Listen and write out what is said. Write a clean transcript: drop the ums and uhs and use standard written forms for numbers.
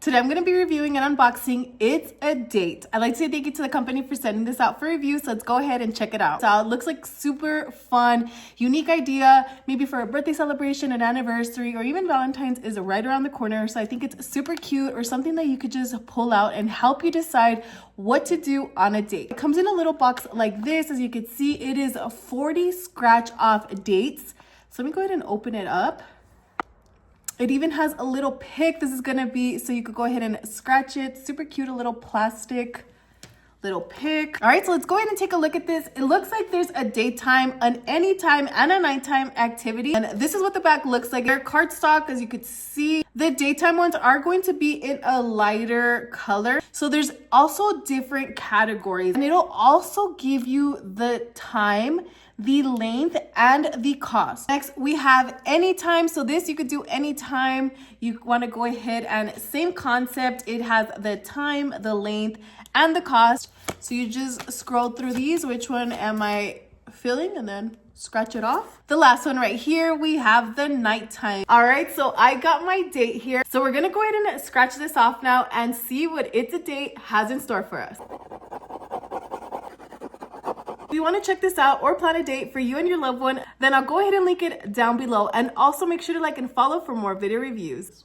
Today I'm going to be reviewing and unboxing It's a Date. I'd like to say thank you to the company for sending this out for review, so let's go ahead and check it out. So it looks like super fun, unique idea, maybe for a birthday celebration, an anniversary, or even Valentine's is right around the corner. So I think it's super cute or something that you could just pull out and help you decide what to do on a date. It comes in a little box like this. As you can see, it is 40 scratch off dates. So let me go ahead and open it up. It even has a little pick. This is gonna be, so you could go ahead and scratch it. Super cute, a little plastic little pick. All right, so let's go ahead and take a look at this. It looks like there's a daytime, an anytime, and a nighttime activity. And this is what the back looks like. They're cardstock, as you could see. The daytime ones are going to be in a lighter color. So there's also different categories. And it'll also give you the time, the length, and the cost. Next, we have anytime. So this you could do anytime you want to go ahead, and same concept. It has the time, the length, and the cost. So you just scroll through these. Which one am I filling? And then scratch it off. The last one right here, we have the nighttime. All right, so I got my date here. So we're gonna go ahead and scratch this off now and see what It's a Date has in store for us. If you want to check this out or plan a date for you and your loved one, then I'll go ahead and link it down below. And also make sure to like and follow for more video reviews.